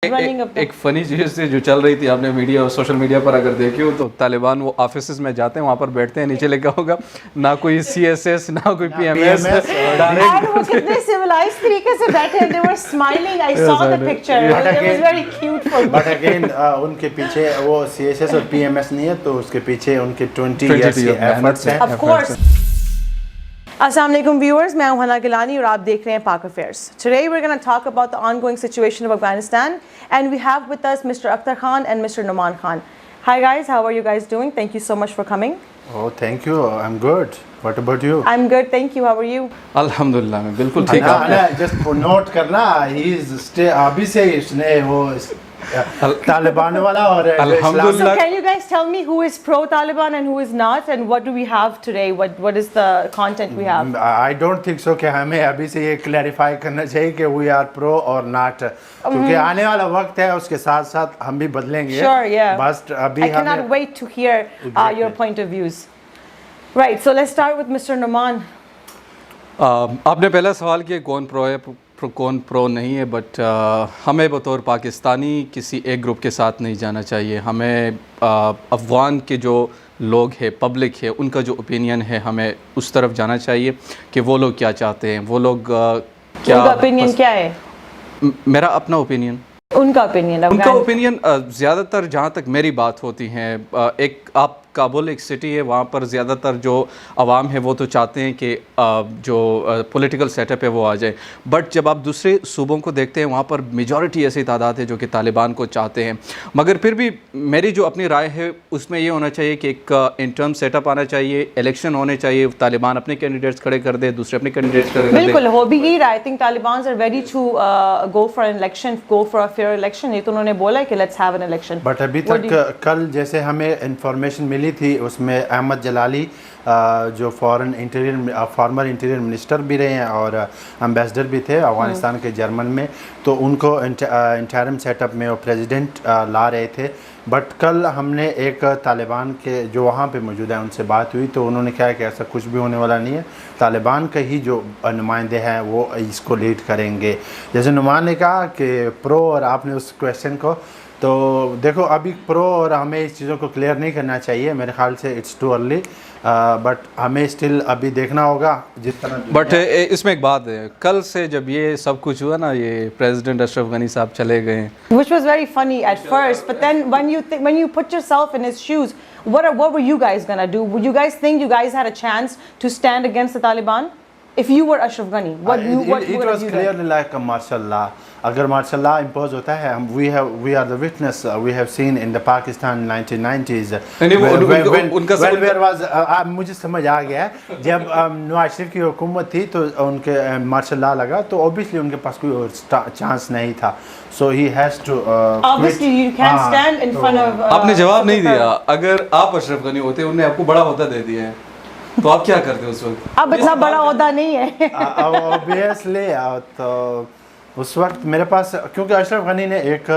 ایک فنی چیز تھی جو چل رہی تھی، آپ نے میڈیا اور سوشل میڈیا پر اگر دیکھی ہو تو طالبان وہ آفیسز میں جاتے ہیں، وہاں پر بیٹھتے ہیں، نیچے لکھا ہوگا نہ کوئی سی ایس ایس نہ کوئی پی ایم ایس، وہ کتنے سیولائز طریقے سے بیٹھے ہیں. They were smiling. I saw the picture. It was very cute for me. But again ان کے پیچھے وہ سی ایس ایس اور پی ایم ایس نہیں ہے، تو اس کے پیچھے ان کے 20 years کے ایفرٹس ہیں. Of course. السلام علیکم ویورز، میں ہوں ہنا گیلانی اور آپ دیکھ رہے ہیں پاک affairs. Today we're going to talk about the ongoing situation of Afghanistan and we have with us Mr. Akhtar Khan and Mr. Numan Khan. Hi guys, how are you guys doing? Thank you so much for coming. Oh, thank you. I'm good. What about you? I'm good, thank you. How are you? الحمدللہ میں بالکل ٹھیک ہوں. Just note کرنا he is ابھی سے اس نے وہ طالبان والا اور الحمدللہ. So can you guys tell me who is pro-Taliban and who is not and what do we have today? What is the content we have? I don't think so کہ ہمیں ابھی سے یہ کلیریفائی کرنا چاہیے کہ we are pro or not، کیونکہ آنے والا وقت ہے، اس کے ساتھ ساتھ ہم بھی بدلیں گے. Sure, yeah. بس ابھی I cannot wait to hear your point of views. Right, so let's start with Mr. Numan. آپ نے پہلا سوال کیا کون پرو ہے کون پرو نہیں ہے، بٹ ہمیں بطور پاکستانی کسی ایک گروپ کے ساتھ نہیں جانا چاہیے. ہمیں افغان کے جو لوگ ہیں، پبلک ہے، ان کا جو اوپینین ہے، ہمیں اس طرف جانا چاہیے کہ وہ لوگ کیا چاہتے ہیں، وہ لوگ کیا. ان کا اوپینین کیا ہے؟ میرا اپنا اوپینین، ان کا اوپینین زیادہ تر جہاں تک میری بات ہوتی ہے، ایک آپ کابل ایک سٹی ہے، وہاں پر زیادہ تر جو عوام ہے وہ تو چاہتے ہیں کہ جو پولیٹیکل سیٹ اپ ہے وہ آ جائے، بٹ جب آپ دوسرے صوبوں کو دیکھتے ہیں وہاں پر میجورٹی ایسی تعداد ہے جو کہ طالبان کو چاہتے ہیں. مگر پھر بھی میری جو اپنی رائے ہے اس میں یہ ہونا چاہیے کہ ایک انٹرم سیٹ اپ آنا چاہیے، الیکشن ہونے چاہیے، طالبان اپنے کینڈیڈیٹس کھڑے کر دے، دوسرے اپنے کینڈیڈیٹس کھڑے کر دے. بالکل ہو بھی یہی رہا. I think Talibans are ready to go for an election, go for a fair election. یہ تو انہوں نے بولا ہے کہ let's have an election. But ابھی تک کل جیسے ہمیں انفارمیشن ملی تھی اس میں احمد جلالی جو فارمر انٹیریئر منسٹر بھی رہے ہیں اور امبیسڈر بھی تھے افغانستان کے جرمن میں، تو ان کو انٹرم سیٹ اپ میں وہ پریزیڈنٹ لا رہے تھے. بٹ کل ہم نے ایک طالبان کے جو وہاں پہ موجود ہیں ان سے بات ہوئی تو انہوں نے کہا کہ ایسا کچھ بھی ہونے والا نہیں ہے، طالبان کا ہی جو نمائندے ہیں وہ اس کو لیڈ کریں گے. جیسے نعمان نے کہا کہ پرو، اور آپ نے اس کویشچن کو تو دیکھو ابھی پرو اور ہمیں اس چیزوں کو کلیئر نہیں کرنا چاہیے، میرے خیال سے اٹس ٹو ارلی، بٹ ہمیں اسٹل ابھی دیکھنا ہوگا جس طرح. بٹ اس میں ایک بات ہے، کل سے جب یہ سب کچھ ہوا نا، یہ پریزیڈنٹ اشرف غنی صاحب چلے گئے، which was very funny at first, but then when you put yourself in his shoes, what were you guys gonna do? Would you guys think you guys had a chance to stand against the Taliban if you were Ashraf Ghani? It was clearly like a martial law. اگر martial law impose ہوتا ہے، we are the witness, we have seen in the Pakistan 1990s when there was مجھے سمجھ آ گیا ہے جب نواز شریف کی حکومت تھی تو ان کے مارشل لا لگا تو obviously ان کے پاس کوئی چانس نہیں تھا. So he has to obviously you can't stand in front of آپ نے جواب نہیں دیا. اگر آپ اشرف غنی ہوتے، انہوں نے آپ کو بڑا عہدہ دے دیا ہے تو آپ کیا کرتے اس وقت؟ اب اتنا بڑا عہدہ نہیں ہے obviously. تو اس وقت میرے پاس، کیونکہ اشرف غنی نے ایک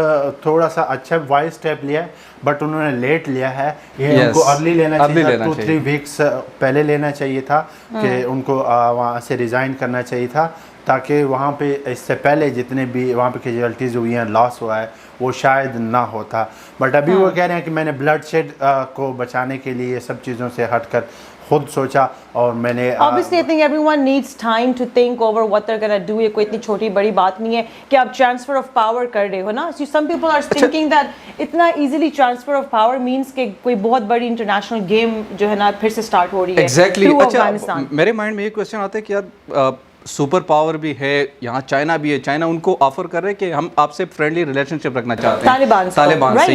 تھوڑا سا اچھا وائز اسٹیپ لیا ہے بٹ انہوں نے لیٹ لیا ہے. یہ ان کو ارلی لینا چاہیے تھا، 2-3 ویکس پہلے لینا چاہیے تھا کہ ان کو وہاں سے ریزائن کرنا چاہیے تھا، تاکہ وہاں پہ اس سے پہلے جتنے بھی وہاں پہ کیجویلٹیز ہوئی ہیں، لاس ہوا ہے، وہ شاید نہ ہوتا. بٹ ابھی وہ کہہ رہے ہیں کہ میں نے بلڈ شیڈ کو بچانے کے لیے سب چیزوں سے ہٹ کر خود سوچا اور میں نے obviously I think everyone needs time to think over what they're gonna do. یہ کوئی اتنی چھوٹی بڑی بات نہیں ہے کہ آپ ٹرانسفر آف پاور کر رہے ہو نا. some people are thinking that اتنا easily transfer of power means کہ کوئی بہت بڑی انٹرنیشنل گیم جو ہے نا پھر سے اسٹارٹ ہو رہی ہے. ایگزیکٹلی. اچھا میرے مائنڈ میں یہ کویشچن آتا ہے کہ یار سپر پاور بھی ہے یہاں، چائنا بھی ہے، چائنا ان کو آفر کر رہے کہ ہم آپ سے فرینڈلی ریلیشن شپ رکھنا چاہتے ہیں طالبان سے.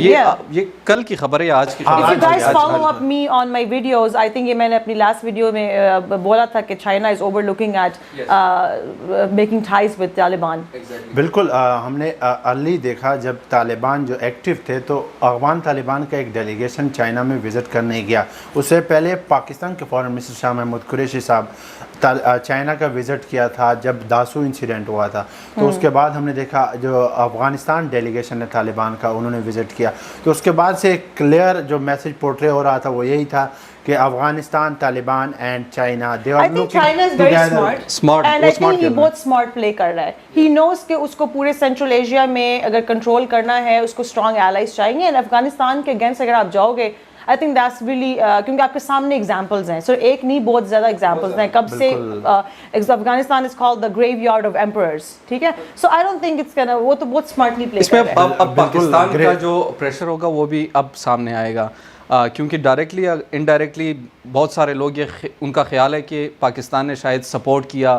یہ کل کی خبر ہے، آج کی خبر. If you guys follow up me on my videos, I think یہ میں نے اپنی لاسٹ ویڈیو میں بولا تھا کہ China is overlooking at making ties with Taliban. بالکل. ہم نے ارلی دیکھا جب طالبان جو ایکٹیو تھے تو افغان طالبان کا ایک ڈیلیگیشن چائنا میں وزٹ کرنے گیا. اس سے پہلے پاکستان کے فارن منسٹر شاہ محمود قریشی صاحب چائنا کا وزٹ کیا کیا تھا جب داسو انسیڈنٹ ہوا تھا، تو اس کے بعد ہم نے دیکھا جو افغانستان ڈیلیگیشن ہے طالبان کا، انہوں نے وزٹ کیا، تو اس کے بعد سے ایک کلیئر جو میسج پورٹرے ہو رہا تھا وہ یہی تھا کہ Afghanistan, Taliban and China they I are think looking China is very smart. And I think he بہت smart play کر رہا ہے. He knows کہ اس کو پورے سینٹرل ایشیا میں اگر کنٹرول کرنا ہے اس کو اسٹرانگ allies چاہیے، اینڈ افغانستان کے اگینسٹ اگر آپ جاؤ گے I think that's really کیونکہ آپ کے سامنے ایگزامپلز ہیں، سو ایک نہیں بہت زیادہ ایگزامپلز ہیں کب سے Afghanistan is called the graveyard of emperors، ٹھیک ہے، سو I don't think it's gonna، وہ تو بہت اسمارٹلی پلے اس میں اب پاکستان کا جو پریشر ہوگا وہ بھی اب سامنے آئے گا، کیونکہ ڈائریکٹلی یا انڈائریکٹلی بہت سارے لوگ یہ ان کا خیال ہے کہ پاکستان نے شاید سپورٹ کیا،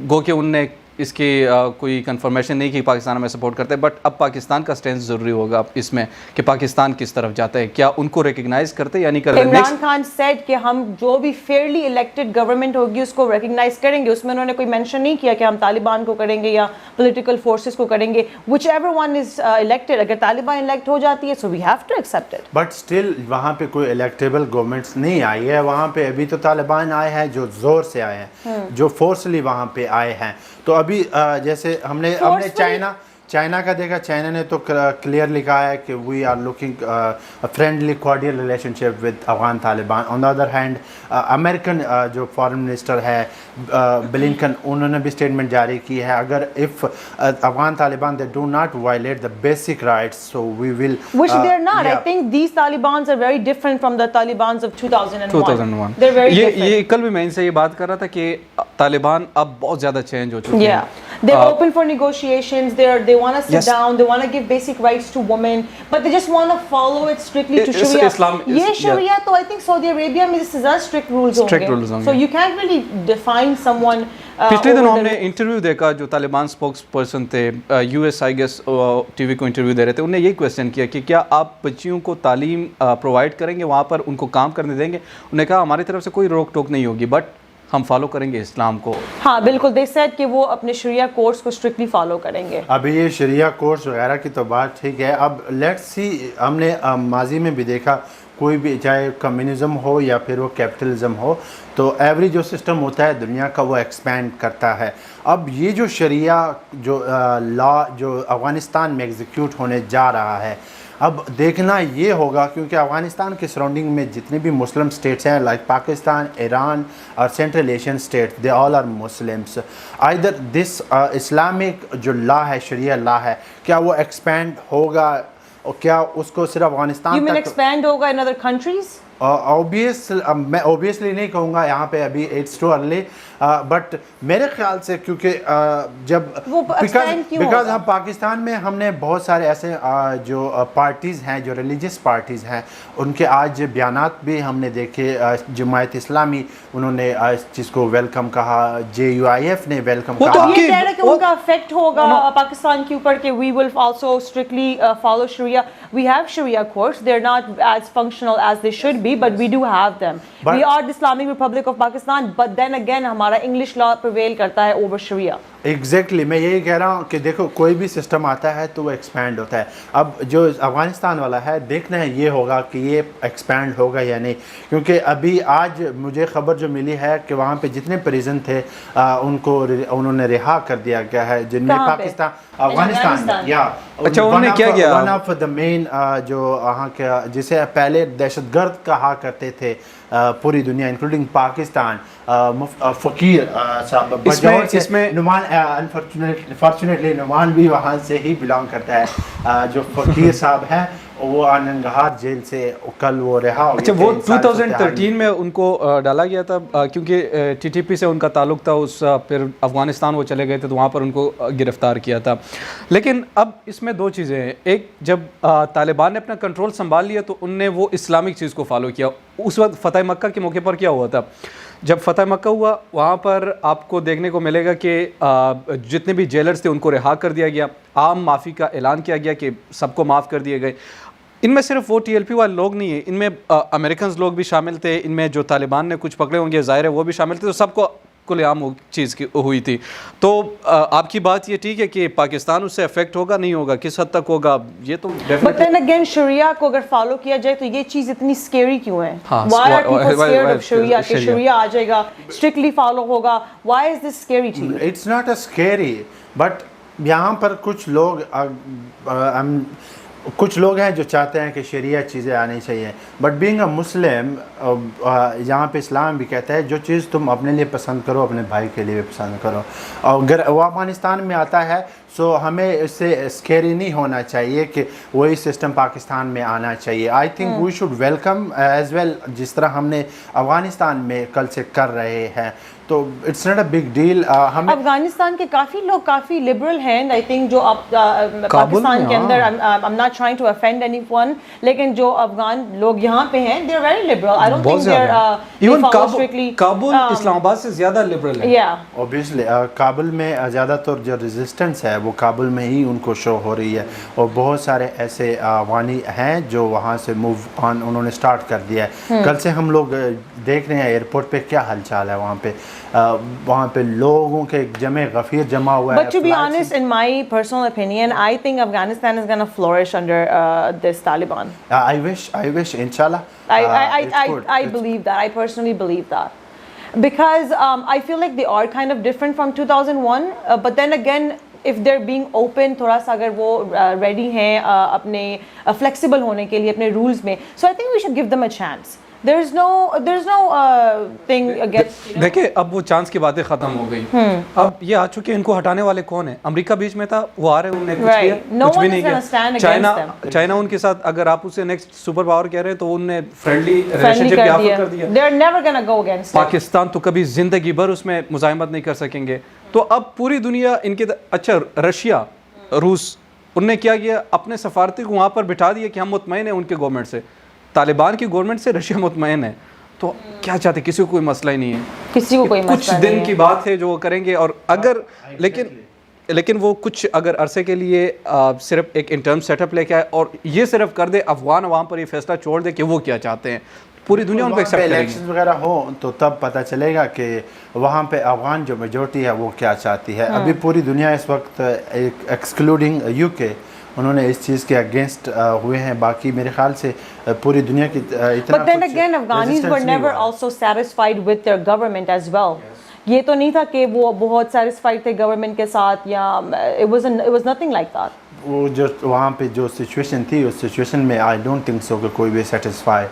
گو کہ ان نے اس کی کوئی کنفرمیشن نہیں کی پاکستان ہمیں سپورٹ کرتے، بٹ اب پاکستان کا سٹینس ضروری ہوگا اس میں کہ پاکستان کس طرف جاتا ہے، کیا ان کو ریکگنائز کرتے یا نہیں کرتے. عمران خان سیڈ کہ ہم جو بھی فیئرلی الیکٹڈ گورنمنٹ ہوگی اس کو ریکگنائز کریں گے، اس میں انہوں نے کوئی مینشن نہیں کیا کہ ہم طالبان کو کریں گے یا پولیٹیکل فورسز کو کریں گے، whichever one is elected, اگر طالبان الیکٹ ہو جاتی ہے so we have to accept it. But still وہاں پہ کوئی الیکٹیبل گورنمنٹس نہیں آئی ہے، وہاں پہ ابھی تو طالبان آئے ہیں جو زور سے آئے ہیں، جو فورسلی وہاں پہ آئے ہیں. تو ابھی جیسے ہم نے چائنا کا دیکھا، چائنا نے تو کلیئرلی کہا ہے کہ we are looking friendly cordial relationship with Afghan Taliban. On the other hand American جو فارن منسٹر ہے بلنکن، انہوں نے بھی اسٹیٹمنٹ جاری کی ہے اگر if Afghan Taliban they do not violate the basic rights so we will, which they are not. I think these Talibans are very different from the Talibans of 2001. They're very different. یہ کل بھی میں ان سے یہ بات کر رہا تھا کہ طالبان اب بہت زیادہ چینج ہو چکے ہیں. Yeah, they're open for negotiations. They want to sit down. They want to give basic rights to women, but they just want to follow it strictly to Sharia. یہ Sharia تو I think Saudi Arabia میں زیادہ strict rules ہوں گے. So you can't really define someone. پچھلے دنوں ہم نے انٹرویو دیکھا جو طالبان اسپوکس پرسن تھے U S I guess T V کو انٹرویو دے رہے تھے، انہوں نے یہی کویسچن کیا کہ کیا آپ بچیوں کو تعلیم پرووائڈ کریں گے، وہاں پر ان کو کام کرنے دیں گے. انہوں نے کہا ہماری طرف سے کوئی روک ٹوک نہیں ہوگی بٹ ہم فالو کریں گے اسلام کو. ہاں بالکل، دے سیڈ کہ وہ اپنے شریعہ کورس کو اسٹرکٹلی فالو کریں گے. ابھی یہ شریعہ کورس وغیرہ کی تو بات ٹھیک ہے، اب لیٹس سی، ہم نے ماضی میں بھی دیکھا کوئی بھی چاہے کمیونزم ہو یا پھر وہ کیپٹلزم ہو، تو ایوری جو سسٹم ہوتا ہے دنیا کا وہ ایکسپینڈ کرتا ہے. اب یہ جو شریعہ جو لا جو افغانستان میں ایگزیکیوٹ ہونے جا رہا ہے، اب دیکھنا یہ ہوگا کیونکہ افغانستان کے سراؤنڈنگ میں جتنے بھی مسلم اسٹیٹس ہیں لائک پاکستان، ایران اور central Asian state, they all are Muslims. Either this Islamic جو لا ہے، شریعہ لا ہے، کیا وہ ایکسپینڈ ہوگا اور کیا اس کو صرف افغانستان تک ایکسپینڈ ہوگا ان ادر کنٹریز؟ میں اوبیسلی نہیں کہوں گا یہاں پہ، ابھی اٹس ٹو ارلی، بٹ میرے خیال سے کیونکہ جب بیکاز ہم پاکستان میں ہم نے بہت سارے ایسے جو پارٹیز ہیں جو ریلیجیس پارٹیز ہیں، ان کے آج بیانات بھی ہم نے دیکھے. جماعت اسلامی انہوں نے اس چیز کو ویلکم کہا، JUIF نے ویلکم کہا. یہ کہہ رہے کہ ان کا افیکٹ ہوگا پاکستان کے اوپر کہ we will also strictly follow Sharia. We have Sharia courts. They're not as functional as they should be, but we do have them. We are the Islamic Republic of Pakistan, but then again ہمارا English law prevail کرتا ہے over Sharia. Exactly میں یہی کہہ رہا ہوں کہ دیکھو کوئی بھی سسٹم آتا ہے تو وہ ایکسپینڈ ہوتا ہے. اب جو افغانستان والا ہے دیکھنا ہے یہ ہوگا کہ یہ ایکسپینڈ ہوگا یا نہیں، کیونکہ ابھی آج مجھے خبر جو ملی ہے کہ وہاں پہ جتنے پریزن تھے ان کو انہوں نے رہا کر دیا گیا ہے، جن میں پاکستان افغانستان یا اچھا انہوں نے کیا کیا، ون آف دا مین جو وہاں کا جسے پہلے دہشت گرد کہا کرتے تھے پوری دنیا انکلوڈنگ پاکستان، فقیر صاحب اس میں نعمان، انفارچونیٹلی نعمان بھی وہاں سے ہی بلانگ کرتا ہے، جو فقیر صاحب ہیں وہ ننگہار جیل سے کل وہ رہا ہو. اچھا وہ 2013 میں ان کو ڈالا گیا تھا کیونکہ TTP سے ان کا تعلق تھا، اس پھر افغانستان وہ چلے گئے تھے تو وہاں پر ان کو گرفتار کیا تھا. لیکن اب اس میں دو چیزیں ہیں، ایک جب طالبان نے اپنا کنٹرول سنبھال لیا تو ان نے وہ اسلامک چیز کو فالو کیا. اس وقت فتح مکہ کے موقع پر کیا ہوا تھا، جب فتح مکہ ہوا وہاں پر آپ کو دیکھنے کو ملے گا کہ جتنے بھی جیلرز تھے ان کو رہا کر دیا گیا، عام معافی کا اعلان کیا گیا کہ سب کو معاف کر دیے گئے. ان میں صرف وہ TLP والے لوگ نہیں ہیں، ان میں امریکنز لوگ بھی شامل تھے، ان میں جو طالبان نے کچھ پکڑے ہوں گے ظاہر ہے وہ بھی شامل تھے، تو سب کو کل عام چیز کی ہوئی تھی. تو آپ کی بات یہ ٹھیک ہے کہ پاکستان اس سے افیکٹ ہوگا نہیں ہوگا, کس حد تک ہوگا یہ تو بٹ دین اگین شریعہ کو اگر فالو کیا جائے تو یہ چیز اتنی اسکیری کیوں ہے؟ Why are people scared of شریعہ کہ شریعہ آ جائے گا, اسٹرکٹلی فالو ہوگا, why is this scary to you? It's not a scary, but یہاں پر کچھ لوگ ہیں جو چاہتے ہیں کہ شریعہ چیزیں آنی چاہیے, بٹ بینگ اے مسلم یہاں پہ اسلام بھی کہتا ہے جو چیز تم اپنے لیے پسند کرو اپنے بھائی کے لیے بھی پسند کرو. اور اگر وہ افغانستان میں آتا ہے سو ہمیں اس سے اسکیری نہیں ہونا چاہیے کہ وہی سسٹم پاکستان میں آنا چاہیے. I think we should welcome as well, جس طرح ہم نے افغانستان میں کل سے کر رہے ہیں, تو it's not a big deal. ہمیں افغانستان کے کافی لوگ کافی لبرل ہیں, آئی تھنک جو پاکستان کے اندر, I'm not trying to offend anyone, لیکن جو افغان لوگ یہاں پہ ہیں they are very liberal. I don't think even Kabul Islamabad سے زیادہ لبرل ہے. اوبیسلی کابل میں زیادہ تر جو ریزسٹنس ہے وہ کابل میں ہی ان کو شو ہو رہی ہے, اور بہت سارے ایسے افغانی ہیں جو وہاں سے موو آن انہوں نے اسٹارٹ کر دیا ہے. کل سے ہم لوگ دیکھ رہے ہیں ایئرپورٹ پہ کیا حال چال ہے وہاں پہ لوگوں کے جمع غفیر جمع ہوا ہے. But to be honest, in my personal opinion, I think Afghanistan is going to flourish under this Taliban. I wish, inshallah. I believe that. I personally believe that. Because I feel like they are kind of different from 2001. But then again, if they're being open, تھوڑا سا اگر وہ ready ہیں اپنے flexible ہونے کے لیے اپنے rules میں, so I think we should give them a chance. There's no thing against. دیکھیں اب وہ چانس کی باتیں ختم ہو گئی, اب یہ آ چکے, ان کو ہٹانے والے کون ہیں؟ امریکہ بیچ میں تھا, وہ آ رہے ہیں, انہوں نے کچھ کیا کچھ بھی نہیں کیا. چائنا ان کے ساتھ اگر آپ اسے نیکسٹ سپر پاور کہہ رہے ہیں تو انہوں نے فرینڈلی ریلیشن شپ آفر کر دیا. They're never gonna go against. Pakistan تو کبھی زندگی بھر اس میں مزاحمت نہیں کر سکیں گے. تو اب پوری دنیا ان کے اچھا رشیا, روس, انہوں نے کیا کیا, اپنے سفارتی کو وہاں پر بٹھا دیا کہ ہم مطمئن ہیں ان کے گورنمنٹ سے. طالبان کی گورنمنٹ سے رشیا مطمئن ہے, تو کیا چاہتے, کسی کو کوئی مسئلہ ہی نہیں ہے, کسی کو کوئی مسئلہ کچھ دن کی بات ہے جو وہ کریں گے. اور اگر لیکن وہ کچھ اگر عرصے کے لیے صرف ایک انٹرم سیٹ اپ لے کے آئے اور یہ صرف کر دے, افغان عوام پر یہ فیصلہ چھوڑ دے کہ وہ کیا چاہتے ہیں, پوری دنیا ان کو ایکسیپٹ کرے گی. الیکشن وغیرہ ہو تو تب پتہ چلے گا کہ وہاں پہ افغان جو میجورٹی ہے وہ کیا چاہتی ہے. ابھی پوری دنیا اس وقت ایکسکلوڈنگ یو کے انہوں نے اس چیز کے اگینسٹ ہوئے ہیں, باقی میرے خیال سے پوری دنیا کی اتنا. But then again, Afghanis were never also satisfied with their government as well. یہ تو نہیں تھا کہ وہ بہت سیٹسفائڈ تھے گورنمنٹ کے ساتھ, یا it was nothing like that. وہ جو وہاں پہ جو سچویشن تھی اس سچویشن میں آئی ڈونٹ تھنک سو کہ کوئی بھی سیٹسفائی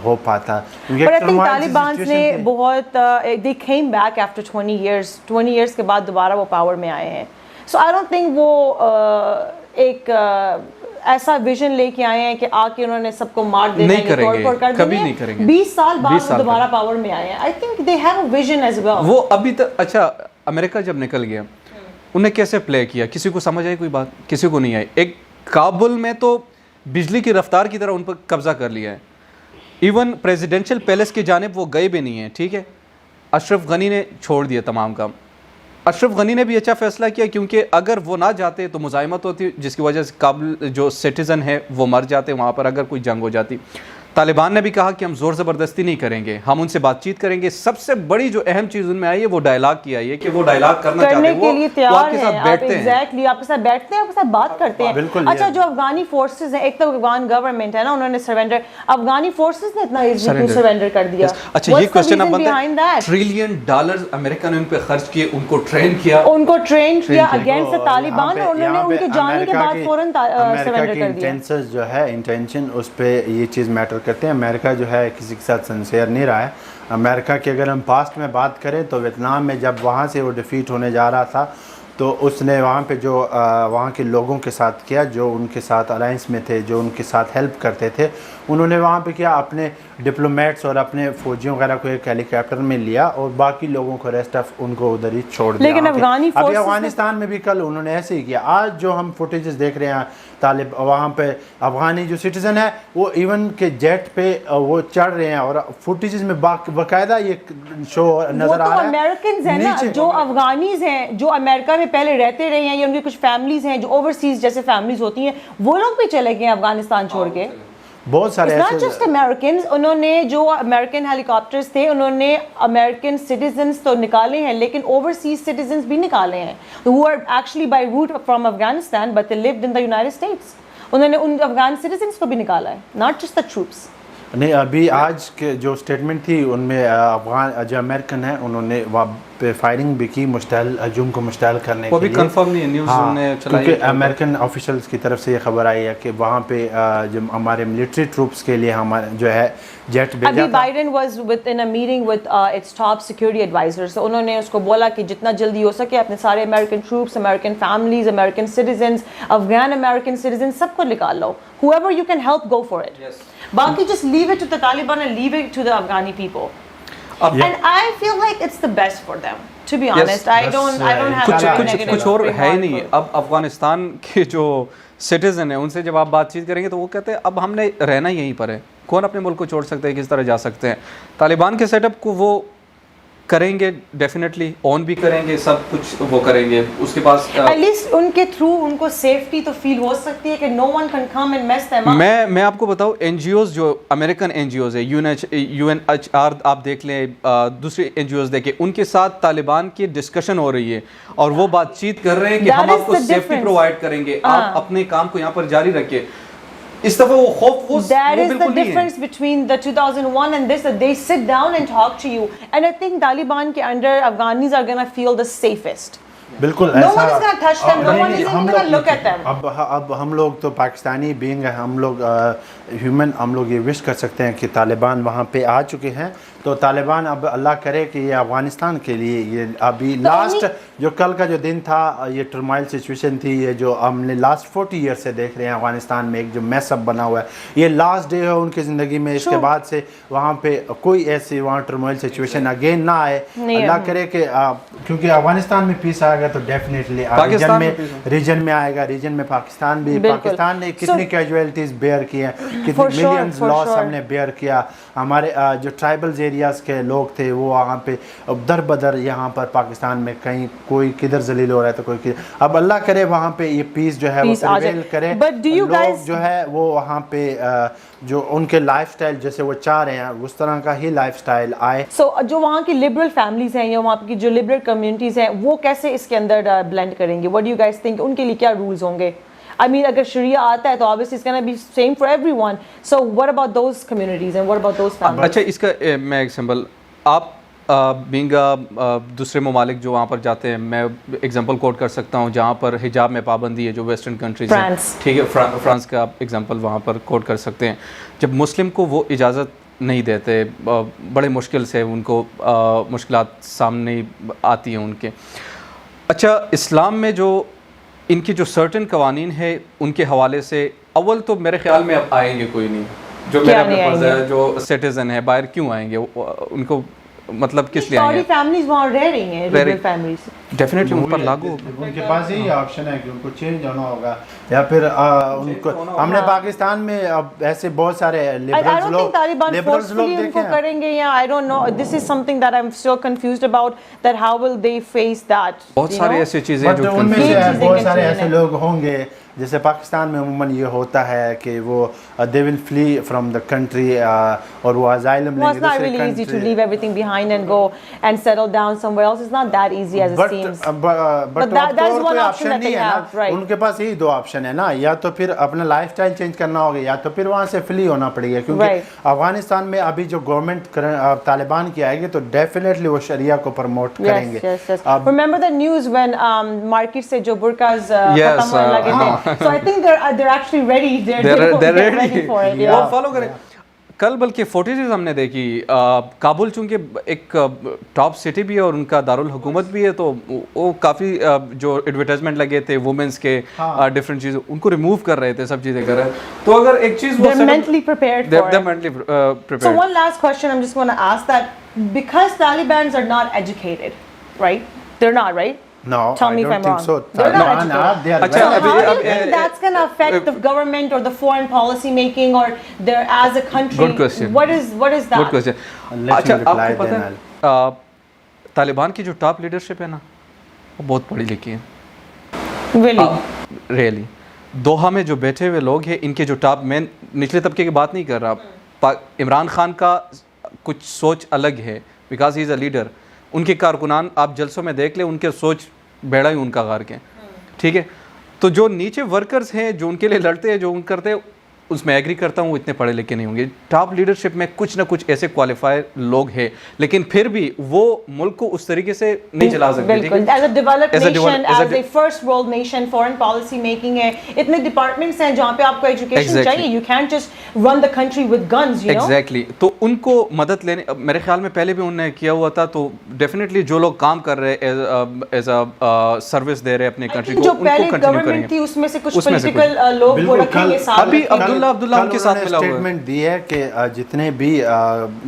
ہو پاتا. But I think طالبان نے بہت they came back after 20 years کے بعد دوبارہ وہ پاور میں آئے ہیں. So I don't think وہ ایک ایسا ویژن لے کے آئے ہیں کہ آ کے انہوں نے سب کو مار دینا ہے, توڑ کر کبھی نہیں کریں گے. 20 سال بعد وہ دوبارہ پاور میں آئے ہیں. I think they have a vision as well. وہ ابھی تک اچھا امریکہ جب نکل گیا انہیں کیسے پلے کیا, کسی کو سمجھ آئی کوئی بات؟ کسی کو نہیں آئی. ایک کابل میں تو بجلی کی رفتار کی طرح ان پر قبضہ کر لیا ہے. ایون پریزیڈینشل پیلس کی جانب وہ گئے بھی نہیں ہیں. ٹھیک ہے, اشرف غنی نے چھوڑ دیا تمام کام. اشرف غنی نے بھی اچھا فیصلہ کیا, کیونکہ اگر وہ نہ جاتے تو مزاحمت ہوتی, جس کی وجہ سے کابل جو سٹیزن ہے وہ مر جاتے وہاں پر اگر کوئی جنگ ہو جاتی. طالبان نے بھی کہا کہ ہم زور زبردستی نہیں کریں گے, ہم ان سے بات چیت کریں گے. سب سے بڑی جو اہم چیز ان میں آئی ہے وہ ڈائلاگ کی آئی ہے کہ وہ ڈائلاگ کرنا چاہتے ہیں, وہ آپ کے ساتھ بیٹھتے ہیں. ایگزیکٹلی آپ کے ساتھ بیٹھتے ہیں, آپ کے ساتھ بات کرتے ہیں. اچھا جو افغانی فورسز ہیں, ایک تو افغان گورنمنٹ ہے نا, انہوں نے سرنڈر, افغانی فورسز نے اتنا ایزیلی سرنڈر کر دیا. اچھا یہ کوسچن اب بنتا ہے, $1 ٹریلین امریکہ نے ان پہ خرچ کیے, ان کو ٹرین کیا اگینسٹ طالبان, اور انہوں نے ان کے جانے کے بعد فوراً سرنڈر کر دیا. انٹینشنز جو ہے انٹینشن اس پہ یہ چیز میٹر کرتے ہیں. امریکہ جو ہے کسی کے ساتھ سنسیئر نہیں رہا ہے. امریکہ کی اگر ہم پاسٹ میں بات کریں تو ویتنام میں جب وہاں سے وہ ڈیفیٹ ہونے جا رہا تھا تو اس نے وہاں پہ جو وہاں کے لوگوں کے ساتھ کیا, جو ان کے ساتھ الائنس میں تھے, جو ان کے ساتھ ہیلپ کرتے تھے, انہوں نے وہاں پہ کیا, اپنے ڈپلومیٹس اور اپنے فوجیوں وغیرہ کو ایک ہیلی کاپٹر میں لیا اور باقی لوگوں کو ریسٹ آف ان کو ادھر ہی چھوڑ دیا. لیکن ابھی افغانستان میں بھی کل انہوں نے ایسے ہی کیا. آج جو ہم فوٹیجز دیکھ رہے ہیں طالب وہاں پہ افغانی جو سٹیزن ہے وہ ایون کے جیٹ پہ وہ چڑھ رہے ہیں, اور فوٹیجز میں باقاعدہ یہ شو نظر آ رہا ہے. امریکنز ہیں نا, جو افغانیز ہیں جو امریکہ میں پہلے رہتے رہے ہیں, یا ان کی کچھ فیملیز ہیں جو اوورسیز جیسے فیملیز ہوتی ہیں, وہ لوگ بھی چلے گئے افغانستان چھوڑ کے. بہت سارے It's not ایسے just Americans, انہوں نے جو American helicopters تھے انہوں نے American citizens تو نکالے ہیں لیکن overseas citizens بھی نکالے ہیں who are actually by route from Afghanistan but they lived in the United States. انہوں نے ان افغان citizens کو بھی نکالا ہے, not just the troops. نہیں, ابھی آج کے جو اسٹیٹمنٹ تھی ان میں افغان جو امریکن ہیں انہوں نے وہاں پہ فائرنگ بھی کی مشتعل ہجوم کو مشتعل کرنے کے لیے. وہ بھی کنفرم نہیں ہے, نیوز نے چلائی کیونکہ امریکن آفیشلز کی طرف سے یہ خبر آئی ہے کہ وہاں پہ جو ہمارے ملٹری ٹروپس کے لیے ہمارے جو ہے جیٹ بھیجا ابھی تھا. Biden was in a meeting with its top security advisors. So انہوں نے اس کو بولا کہ جتنا جلدی ہو سکے اپنے سارے American troops, American families, American citizens, Afghan American citizens سب کو نکال لو. Whoever you can help, go for it. باقی just leave it to the Taliban and leave it to the Afghani people. And I feel like it's the best for them. To be honest, I don't have any negative کچھ اور ہے ہی remark نہیں. for- اب افغانستان کے جو citizen ہیں ان سے جب آپ بات چیت کریں گے تو وہ کہتے ہیں اب ہم نے رہنا یہیں پر ہے, کون اپنے ملک کو چھوڑ سکتے ہیں, کس طرح جا سکتے ہیں. طالبان کے سیٹ اپ کو وہ کریں گے, ڈیفینیٹلی اون بھی کریں گے, سب کچھ وہ کریں گے. اس کے پاس At least ان کے تھرو ان کو سیفٹی تو فیل ہو سکتی ہے کہ no one can come and mess them up. میں آپ کو بتاؤں این جی اوز جو امریکن این جی اوز ہے, یو این ایچ آر آپ دیکھ لیں, دوسری این جی اوز دیکھیں, ان کے ساتھ طالبان کی ڈسکشن ہو رہی ہے اور وہ بات چیت کر رہے ہیں کہ ہم آپ کو سیفٹی پرووائڈ کریں گے, آپ اپنے کام کو یہاں پر جاری رکھیں. اس دفعہ وہ خوف وہ That is the بالکل نہیں ہے. difference between the 2001 and this, that they sit down and talk to you. And I think Taliban ke under Afghanis are going to feel the safest. بالکل No one is going to touch them, no one is even going to look at them. اب ہم لوگ تو Pakistani being ہم لوگ human, ہم لوگ یہ وش کر سکتے ہیں کہ طالبان وہاں پہ آ چکے ہیں تو طالبان اب اللہ کرے کہ یہ افغانستان کے لیے یہ ابھی لاسٹ جو کل کا جو دن تھا, یہ ٹرمائل سچویشن تھی, یہ جو ہم نے لاسٹ 40 ایئر سے دیکھ رہے ہیں افغانستان میں ایک جو میس اپ بنا ہوا ہے, یہ لاسٹ ڈے ہے ان کی زندگی میں. اس کے بعد سے وہاں پہ کوئی ایسی وہاں ٹرمائل سچویشن اگین نہ آئے. اللہ کرے کہ کیونکہ افغانستان میں پیس آئے گا تو ڈیفینیٹلی ریجن میں آئے گا, ریجن میں پاکستان بھی. پاکستان نے کتنی کیجویلٹیز بیئر کی ہیں, کتنی ملینز لاس ہم نے بیئر کیا. ہمارے جو ٹرائبلز ایریاز کے لوگ تھے وہ وہاں پہ در بدر یہاں پر پاکستان میں کہیں کوئی کدھر ذلیل ہو رہا ہے تو کوئی کدھر. اب اللہ کرے وہاں پہ یہ پیس جو ہے وہ پریویل کرے, لوگ جو ہے وہ وہاں پہ جو ان کے لائف سٹائل جیسے وہ چاہ رہے ہیں اس طرح کا ہی لائف سٹائل آئے. سو جو وہاں کی لبرل فیملیز ہیں یا وہاں کی جو لبرل کمیونٹیز ہیں وہ کیسے اس کے اندر بلینڈ کریں گے؟ What do you guys think in کے لیے کیا رولز ہوں گے؟ I mean, اگر شریعہ آتا ہے تو obviously it's going to be same for everyone. So what about those communities and what about those families? اچھا, اس کا میں ایک سمبل, آپ بینگ دوسرے ممالک جو وہاں پر جاتے ہیں, میں ایگزامپل کوٹ کر سکتا ہوں جہاں پر حجاب میں پابندی ہے جو ویسٹرن کنٹریز ہیں, ٹھیک ہے, فرانس کا آپ ایگزامپل وہاں پر کوٹ کر سکتے ہیں. جب مسلم کو وہ اجازت نہیں دیتے, بڑے مشکل سے ان کو مشکلات سامنے آتی ہیں ان کے. اچھا, اسلام میں جو ان کی جو سرٹن قوانین ہے ان کے حوالے سے, اول تو میرے خیال میں اب آئیں گے کوئی نہیں, جو میرا پرپوز ہے, جو سٹیزن ہے باہر کیوں آئیں گے ان کو, مطلب کس لیے آئیں گے؟ فیملیز وہاں رہ رہی ہیں, ریبل فیملیز, ڈیفینیٹلی ان پر لاگو ان کے پاس یہی آپشن ہے کہ ان کو چینج ہونا ہوگا یا پھر ان کو. ہم نے پاکستان میں اب ایسے بہت سارے لبرلز لوگ ان کو کریں گے یا I don't know, this is something that I'm still confused about, that how will they face that. بہت سارے ایسی چیزیں جو ان میں سے بہت سارے ایسے لوگ ہوں گے جیسے پاکستان میں عموماً یہ ہوتا ہے کہ وہ they will flee from the country اور وہ asylum لیں گے. It's not really easy to leave everything behind and go and settle down somewhere else. It's not that easy as it seems. But that is one option that they have, right? ان کے پاس یہی دو option ہے نا, یا تو پھر اپنا life style change کرنا ہوگا یا تو پھر وہاں سے فلی ہونا پڑے گا, کیونکہ افغانستان میں ابھی جو گورنمنٹ طالبان کی آئے گی تو ڈیفینیٹلی وہ شریعہ کو پروموٹ کریں گے. Remember the news when market سے جو برقعز ختم ہونے لگے تھے, so I think they're actually ready, they're ready for it. وہ فالو کریں. کل بلکہ فوٹیجز ہم نے دیکھی, کابل چونکہ ایک ٹاپ سٹی بھی ہے اور ان کا دارالحکومت بھی ہے, تو وہ کافی جو ایڈورٹائزمنٹ لگے تھے وومنس کے ڈفرینٹ چیزیں ان کو ریموو کر رہے تھے, سب چیزیں کر رہے ہیں. تو اگر ایک چیز وہ they're mentally prepared for it. So one last question I'm just going to ask, that because Talibans are not educated, right? They're not, right? No, tell me if I'm wrong. They're not educated. So how do you think that's going to affect the government or the foreign policy making or their as a country? Good question. What is that? Good question. اچھا, آپ کو پتہ ہے طالبان کی جو top leadership ہے نا وہ بہت پڑھی لکھی ہے. Really? Really. دوحہ میں جو بیٹھے ہوئے لوگ ہیں ان کے جو ٹاپ، میں نچلے طبقے کی بات نہیں کر رہا، عمران خان کا کچھ سوچ الگ ہے because he is a leader. ان کے کارکنان آپ جلسوں میں دیکھ لیں، ان کے سوچ بیڑا ہی ان کا غرق ہے. ٹھیک ہے، تو جو نیچے ورکرز ہیں جو ان کے لیے لڑتے ہیں، جو ان کرتے ہیں، اس میں ایگری کرتا ہوں وہ اتنے پڑھے لکھے نہیں ہوں گے. ٹاپ لیڈرشپ میں کچھ نہ کچھ ایسے کوالیفائر لوگ ہیں، لیکن پھر بھی وہ ملک کو اس طریقے سے نہیں چلا سکتے. بالکل as a developed nation, as a first world nation, foreign policy making ہے، اتنے ڈپارٹمنٹس ہیں جہاں پہ آپ کو ایجوکیشن چاہیے. You can't just run the country with guns, you know. Exactly. تو ان کو مدد لینے، میرے خیال میں پہلے بھی انہوں نے کیا ہوا تھا، تو ڈیفینیٹلی جو لوگ کام کر رہے ایز اے سروس دے رہے اپنے کنٹری کو، جو ان کو پہلے کنٹینیو کریں گورنمنٹ تھی گے. اس میں سے کچھ پولیٹیکل لوگ وہ رکھیں گے ساتھ. ابھی عبداللہ ان کے ساتھ ملا ہوا ہے. اسٹیٹمنٹ دی ہے کہ جتنے بھی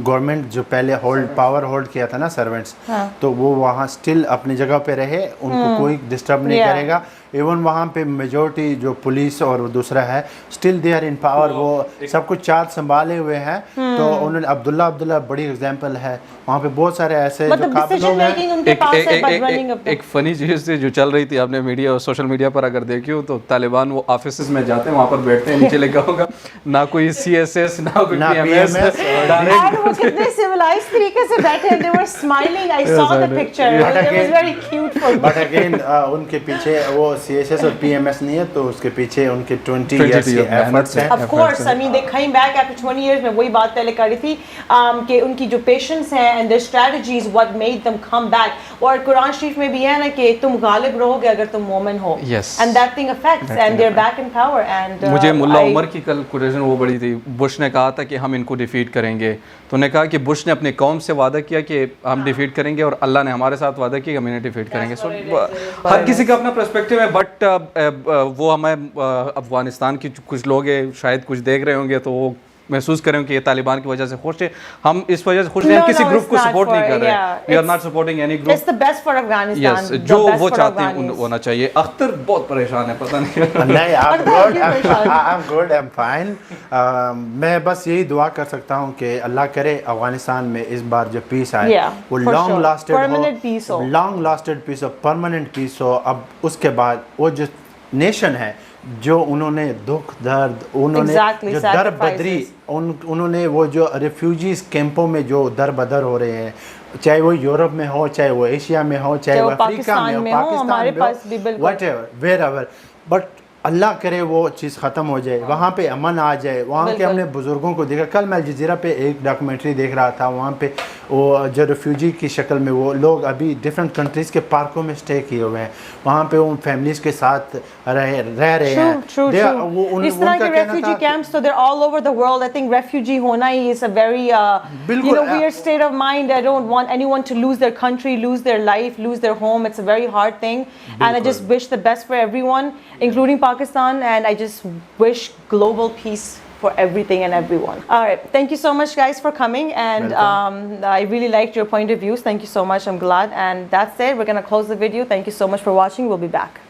گورنمنٹ جو پہلے پاور ہولڈ کیا تھا نا سروینٹس، تو وہ وہاں اسٹل اپنی جگہ پہ رہے، ان کو کوئی ڈسٹرب نہیں کرے گا. ایون وہاں پہ میجورٹی جو پولیس اور دوسرا ہے still they are in power, وہ سب کچھ چارج سنبھالے ہوئے ہیں. تو انہوں نے عبداللہ بڑی ایگزامپل ہے. وہاں پہ بہت سارے ایسے جو قابل لوگ ہیں. ایک فنی چیز جو چل رہی تھی، آپ نے میڈیا اور سوشل میڈیا پر اگر دیکھی ہو تو طالبان وہ آفیسز میں جاتے ہیں، وہاں پر بیٹھتے ہیں، نیچے لکھا ہوگا نہ کوئی CSS نہ کوئی PMS، اور وہ کتنے سیولائز طریقے سے بیٹھے. they were smiling. I saw the picture. It was very cute for me. But again in کے پیچھے وہ CSS اور PMS نہیں ہے، تو اس کے پیچھے ان کے 20 years کے ایفرٹس ہیں. Of course, I mean they came back after 20 years. میں وہی بات پہلے کر رہی تھی کہ ان کی جو پیشنس ہیں and their strategies what made them come back. اور قرآن شریف میں بھی ہے نا کہ تم غالب رہو گے اگر تم مومن ہو. And that thing affects and they're back in power. And مجھے ملا عمر کی کل کوٹیشن وہ بڑی تھی. بش نے کہا تھا کہ ہم ان کو ڈیفیٹ کریں گے، تو نے کہا کہ بش نے اپنے قوم سے وعدہ کیا کہ ہم ڈیفیٹ کریں گے، اور اللہ نے ہمارے ساتھ وعدہ کیا کہ ہم انہیں ڈیفیٹ کریں گے. سو ہر کسی کا اپنا پرسپیکٹیو ہے. بٹ وہ ہمیں افغانستان کی کچھ لوگ ہیں شاید کچھ دیکھ رہے ہوں گے تو وہ محسوس کریں کہ یہ طالبان کی وجہ سے خوش ہے. ہم اس وجہ سے خوش نہیں ہیں، کسی گروپ کو سپورٹ نہیں کر رہے. We are not supporting any group. It's the best for Afghanistan. Yes, جو وہ چاہتے ہیں ہونا چاہیے. اختر بہت پریشان ہے، پتہ نہیں. نہیں، I'm good, I'm fine. میں بس یہی دعا کر سکتا ہوں کہ اللہ کرے افغانستان میں اس بار جو پیس آئے وہ لانگ لاسٹڈ پیس ہو، پرماننٹ پیس ہو. اب اس کے بعد وہ جو نیشن ہے، جو انہوں نے دکھ درد، انہوں نے جو در بدری، انہوں نے وہ جو ریفیوجیز کیمپوں میں جو در بدر ہو رہے ہیں، چاہے وہ یورپ میں ہو، چاہے وہ ایشیا میں ہو، چاہے وہ افریقہ میں ہو، پاکستان میں ہو، whatever wherever. But اللہ کرے وہ چیز ختم ہو جائے، وہاں پہ امن آ جائے. وہاں کے ہم نے بزرگوں کو دیکھا. کل میں الجزیرہ پہ ایک ڈاکومنٹری دیکھ رہا تھا، وہاں پہ وہ جو ریفیوجی کی شکل میں وہ لوگ ابھی ڈفرینٹ کنٹریز کے پارکوں میں اسٹے کیے ہوئے ہیں. وہاں پہ وہ فیملیز کے ساتھ رہ رہے ہیں. اس طرح کے ریفیوجی کیمپس تو they're all over the world. I think refugee ہونا ہی is a very weird state of mind. I don't want anyone to lose their country, lose their life, lose their home. It's a very hard thing, and I just wish the best for everyone, including Pakistan, and I just wish global peace for everything and everyone. All right, thank you so much guys for coming, and I really liked your point of views. Thank you so much. I'm glad. And that's it. We're going to close the video. Thank you so much for watching. We'll be back.